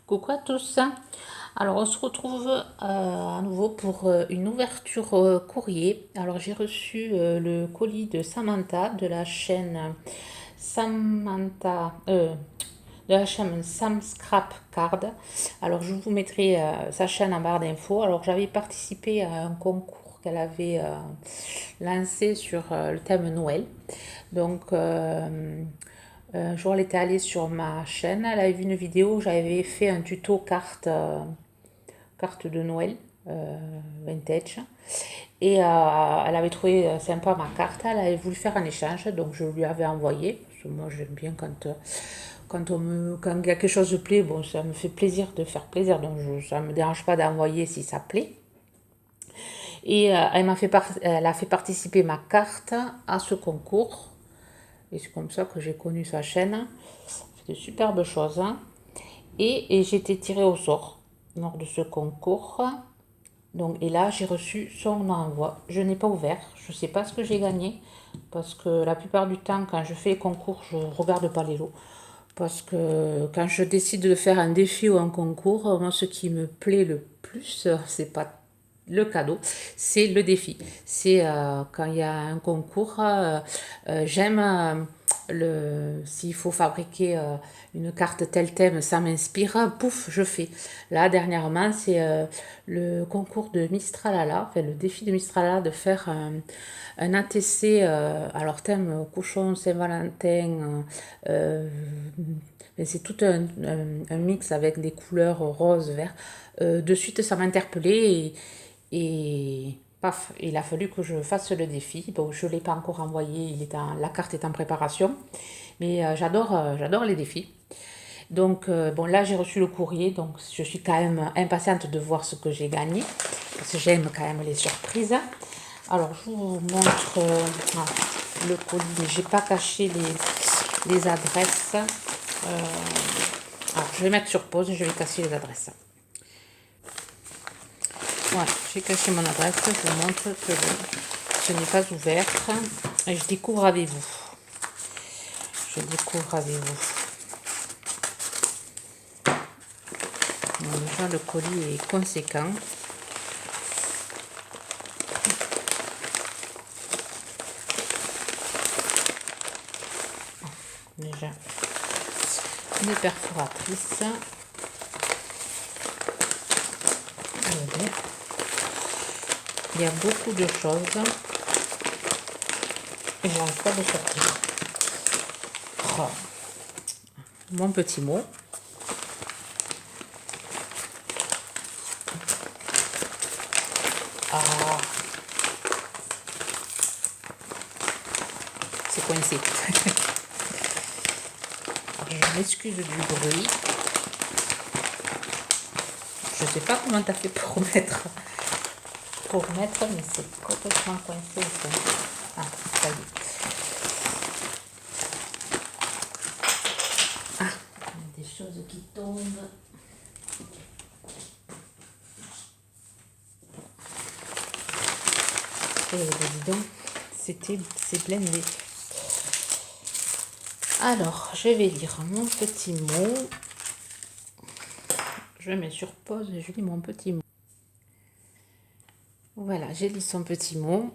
Coucou à tous. Alors on se retrouve à nouveau pour une ouverture courrier. Alors j'ai reçu le colis de Samantha de la chaîne Samantha de la chaîne Sam Scrap Card. Alors je vous mettrai sa chaîne en barre d'infos. Alors j'avais participé à un concours qu'elle avait lancé sur le thème Noël. Donc un jour, elle était allée sur ma chaîne, elle avait vu une vidéo où j'avais fait un tuto carte de Noël vintage. Et elle avait trouvé sympa ma carte, elle avait voulu faire un échange, donc je lui avais envoyé. Parce que moi, j'aime bien quand il y a quelque chose de plaît, bon, ça me fait plaisir de faire plaisir, donc ça ne me dérange pas d'envoyer si ça plaît. Et elle a fait participer ma carte à ce concours. Et c'est comme ça que j'ai connu sa chaîne. C'est de superbes choses. Et j'ai été tirée au sort lors de ce concours. Donc, et là, j'ai reçu son envoi. Je n'ai pas ouvert. Je ne sais pas ce que j'ai gagné. Parce que la plupart du temps, quand je fais les concours, je ne regarde pas les lots. Parce que quand je décide de faire un défi ou un concours, moi, ce qui me plaît le plus, c'est pas le cadeau, c'est le défi. C'est quand il y a un concours, j'aime s'il faut fabriquer une carte tel thème, ça m'inspire, pouf, je fais. Là, dernièrement, c'est le concours de Mistralala, enfin le défi de Mistralala de faire un ATC, alors thème cochon, Saint-Valentin, c'est tout un mix avec des couleurs rose, vert. De suite, ça m'a interpellée et paf, il a fallu que je fasse le défi. Bon, je ne l'ai pas encore envoyé, la carte est en préparation, mais j'adore les défis. Donc, bon, là, j'ai reçu le courrier, donc je suis quand même impatiente de voir ce que j'ai gagné, parce que j'aime quand même les surprises. Alors, je vous montre le colis, mais je n'ai pas caché les adresses. Alors, je vais mettre sur pause, je vais casser les adresses. Voilà, j'ai caché mon adresse, je vous montre que ce n'est pas ouvert. Et je découvre avec vous. Je découvre avec vous. Bon, déjà, le colis est conséquent. Déjà, une perforatrice. Il y a beaucoup de choses. Et j'ai encore de sortir. Oh. Mon petit mot. Ah, c'est coincé. Je m'excuse du bruit. Je sais pas comment tu as fait pour mettre, mais c'est complètement coincé aussi. Ah, ça y est. Ah, il y a des choses qui tombent. Et dis donc, c'est blindé. Alors, je vais lire mon petit mot. Je mets sur pause et je lis mon petit mot. Voilà, j'ai lu son petit mot.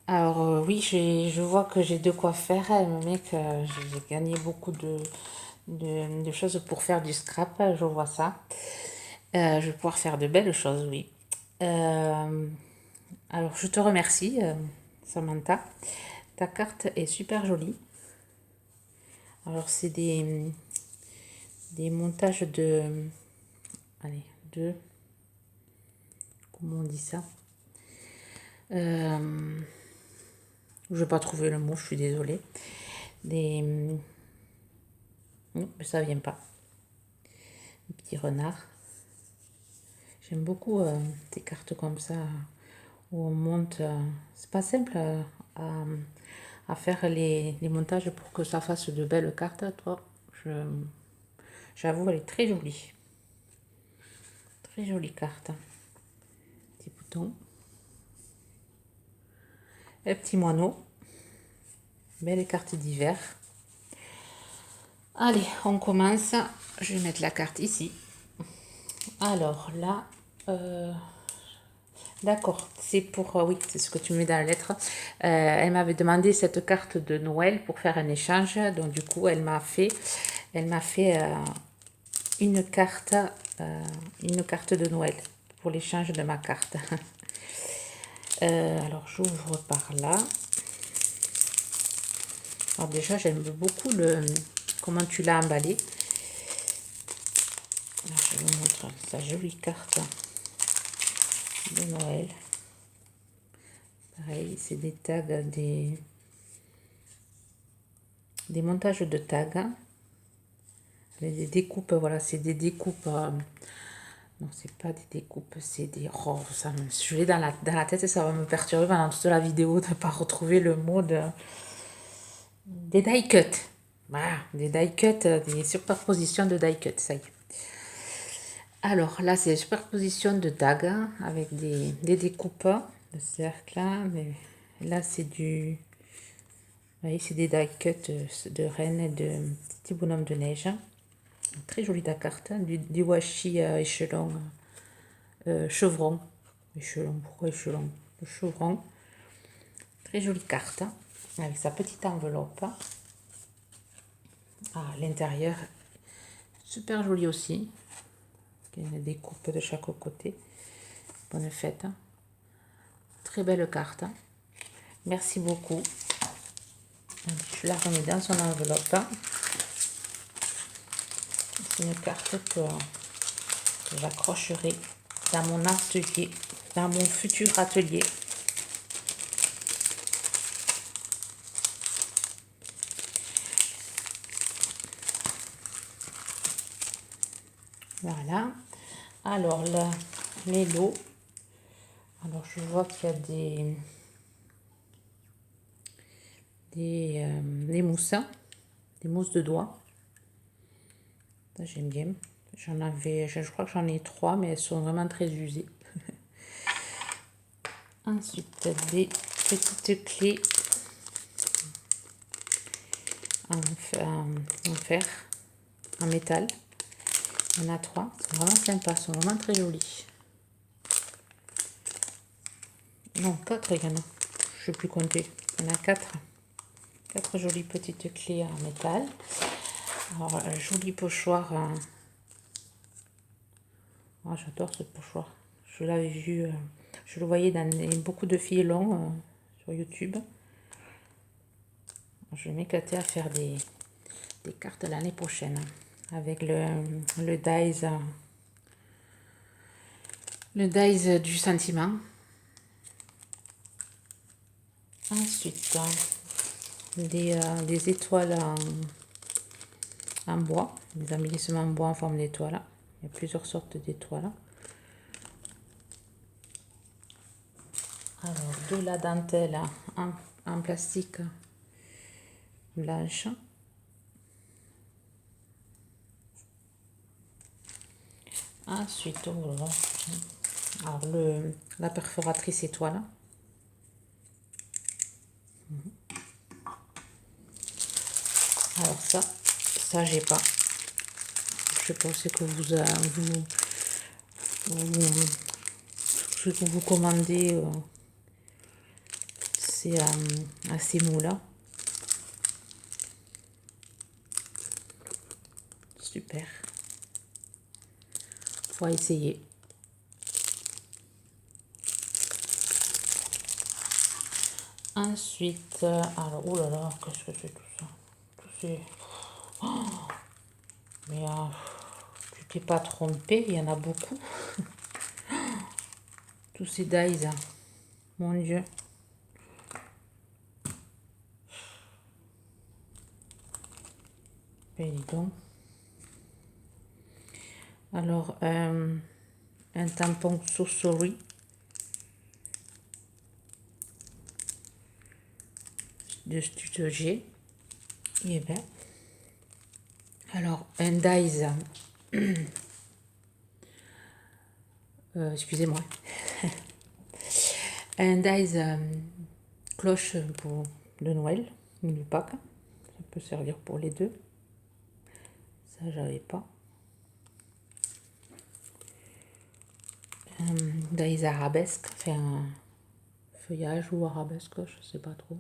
Alors oui, je vois que j'ai de quoi faire, mais que j'ai gagné beaucoup de choses pour faire du scrap, je vois ça. Je vais pouvoir faire de belles choses, oui. Alors je te remercie, Samantha. Ta carte est super jolie. Alors c'est des montages allez, comment on dit ça? Je vais pas trouver le mot, je suis désolée. Non, ça vient pas. Un petit renard. J'aime beaucoup des cartes comme ça où on monte. C'est pas simple à faire les montages pour que ça fasse de belles cartes. Toi, j'avoue, elle est très jolie. Très jolie carte. Petit bouton. Un petit moineau. Belle carte d'hiver. Allez, on commence. Je vais mettre la carte ici. Alors là, d'accord, c'est pour, oui, c'est ce que tu mets dans la lettre. Elle m'avait demandé cette carte de Noël pour faire un échange. Donc du coup, elle m'a fait une carte de Noël pour l'échange de ma carte. Alors j'ouvre par là. Alors déjà, j'aime beaucoup comment tu l'as emballé. Alors, je vous montre sa jolie carte de Noël. Pareil, c'est des tags, des montages de tags. Des découpes, voilà, c'est des découpes. Non, c'est pas des découpes, c'est des. Oh, je l'ai dans la tête et ça va me perturber pendant toute la vidéo de ne pas retrouver le mot des die cuts. Voilà, des die cuts, des superpositions de die cuts, ça y est. Alors là, c'est superposition de tags avec des découpes de cercles. Mais là, c'est du. Vous voyez, c'est des die cuts de rennes et de petits bonhommes de neige. Très jolie ta carte, du washi échelon, chevron. Échelon, pourquoi échelon? Le chevron. Très jolie carte, avec sa petite enveloppe. Ah, l'intérieur, super joli aussi. Il y a des coupes de chaque côté. Bonne fête. Très belle carte. Merci beaucoup. Je la remets dans son enveloppe. C'est une carte que j'accrocherai dans mon atelier, dans mon futur atelier. Voilà. Alors là, les lots. Alors je vois qu'il y a des mousses, des mousses de doigts. Ça j'aime bien. Je crois que j'en ai 3, mais elles sont vraiment très usées. Ensuite, des petites clés en fer, en métal. Il y en a 3. Elles sont vraiment sympas, elles sont vraiment très jolies. Non, 4 il y en a. Je ne sais plus compter. Il y en a 4. 4 jolies petites clés en métal. Alors, un joli pochoir. Oh, j'adore ce pochoir. Je l'avais vu, je le voyais dans beaucoup de filons sur YouTube. Je vais m'éclater à faire des cartes l'année prochaine avec le dice du sentiment. Ensuite, des étoiles en bois, des embellissements en bois en forme d'étoile. Il y a plusieurs sortes d'étoiles. Alors, de la dentelle en plastique blanche. Ensuite, alors la perforatrice étoile. Alors ça j'ai pas. Je sais pas ce que vous commandez. C'est à ces mots-là. Super. On va essayer. Ensuite, alors, oh là là, qu'est-ce que c'est tout ça? Tout c'est... Oh, mais tu t'es pas trompé, il y en a beaucoup. Tous ces dies, hein. Mon Dieu. Ben, dis donc. Alors, un tampon So Sorry. De Studio G. Et bien. Alors, un dies. Excusez-moi. Un dies cloche de Noël, du Pâques. Ça peut servir pour les deux. Ça, j'avais pas. Des arabesques, enfin, feuillage ou arabesque, je sais pas trop.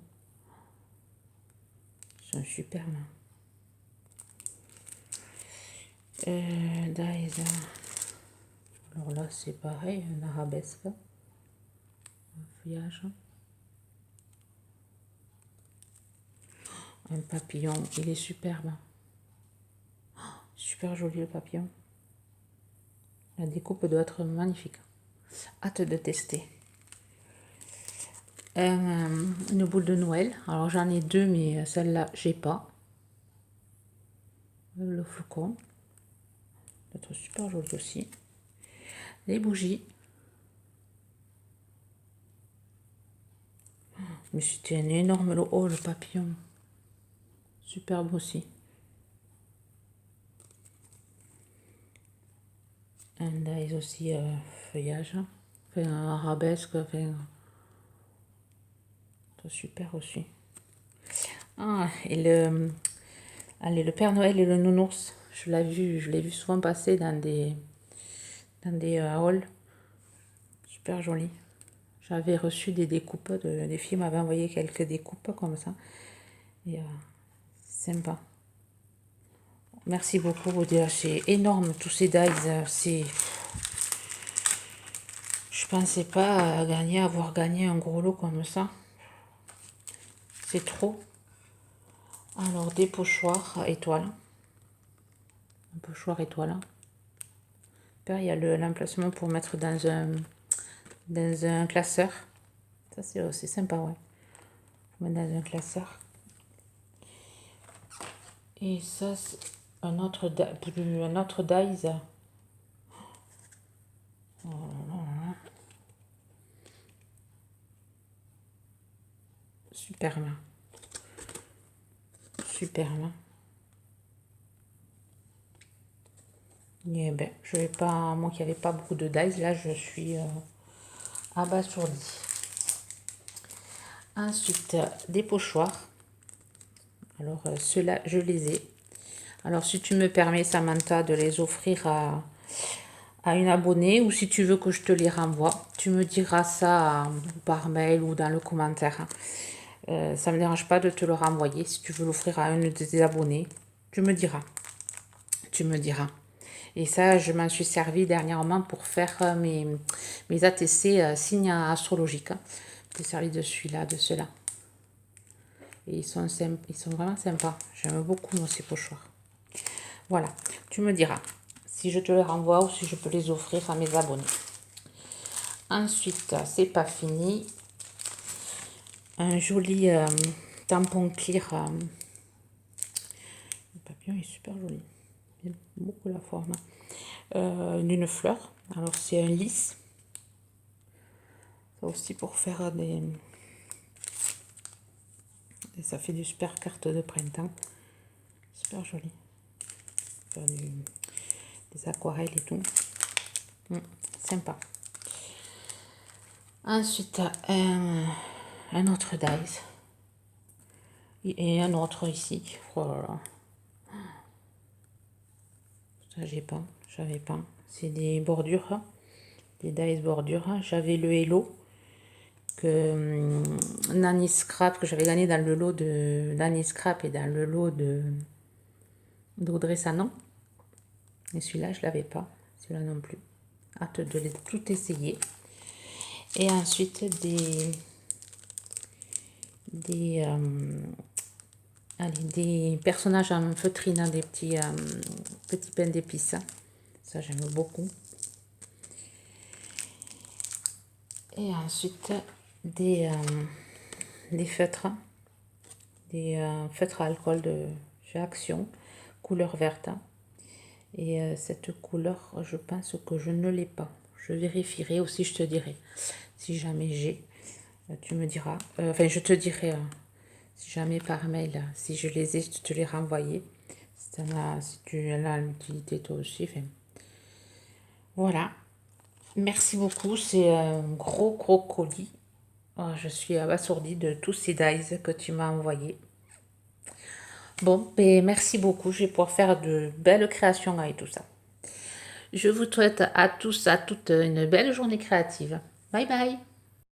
C'est un super là. Daïsa. Alors là, c'est pareil, un arabesque. Un feuillage. Un papillon, il est superbe. Super joli le papillon. La découpe doit être magnifique. Hâte de tester. Une boule de Noël. Alors j'en ai deux, mais celle-là, j'ai pas. Le flocon. Ça doit être super joli aussi. Les bougies. Mais c'était un énorme lot. Oh, le papillon. Superbe aussi. Un dies aussi feuillage. Enfin, un arabesque. Enfin, super aussi. Ah, et allez, le Père Noël et le nounours. Je l'ai vu souvent passer dans des halls. Super joli. J'avais reçu des découpes, des filles m'avaient envoyé quelques découpes comme ça. Et sympa. Merci beaucoup, c'est énorme tous ces dies. Je pensais pas avoir gagné un gros lot comme ça. C'est trop. Alors, des pochoirs étoiles. Un pochoir étoile. Il y a l'emplacement pour mettre dans un classeur. Ça, c'est aussi sympa, ouais. Pour mettre dans un classeur. Et ça, c'est un autre dies. Oh là là. Superbe. Superbe. Et ben, je vais pas, moi qui n'avais pas beaucoup de dies, là je suis abasourdie. Ensuite, des pochoirs. Alors ceux-là, je les ai. Alors si tu me permets, Samantha, de les offrir à une abonnée, ou si tu veux que je te les renvoie, tu me diras ça par mail ou dans le commentaire. Ça ne me dérange pas de te le renvoyer. Si tu veux l'offrir à une de tes abonnés, tu me diras. Tu me diras. Et ça, je m'en suis servi dernièrement pour faire mes ATC signes astrologiques. J'ai servi de celui-là, de ceux-là. Et ils sont vraiment sympas. J'aime beaucoup moi, ces pochoirs. Voilà, tu me diras si je te les renvoie ou si je peux les offrir à mes abonnés. Ensuite, c'est pas fini. Un joli tampon clear. Le papillon est super joli. J'aime beaucoup la forme. D'une fleur. Alors, c'est un lisse. Ça aussi pour faire des... Et ça fait du super carte de printemps. Super joli. Faire des aquarelles et tout. Sympa. Ensuite, un autre dies. Et un autre ici. Oh là là. Ça, j'avais pas. C'est des bordures. Des dies bordures. J'avais le Hello. Que Nanny Scrap, que j'avais gagné dans le lot de Nanny Scrap et dans le lot d'Audrey Sanon. Et celui-là, je l'avais pas. Celui-là non plus. Hâte de tout essayer. Et ensuite, des personnages en feutrine, des petits pains d'épices. Ça, j'aime beaucoup. Et ensuite, des feutres. Des feutres à alcool de chez Action, couleur verte. Et cette couleur, je pense que je ne l'ai pas. Je vérifierai aussi, je te dirai. Si jamais j'ai, tu me diras. Enfin, je te dirai, si jamais par mail, si je les ai, je te les renvoyer. Si tu as l'utilité toi aussi. Enfin, voilà. Merci beaucoup. C'est un gros colis. Oh, je suis abasourdie de tous ces dies que tu m'as envoyés. Bon, ben merci beaucoup. Je vais pouvoir faire de belles créations avec tout ça. Je vous souhaite à tous, à toutes une belle journée créative. Bye bye.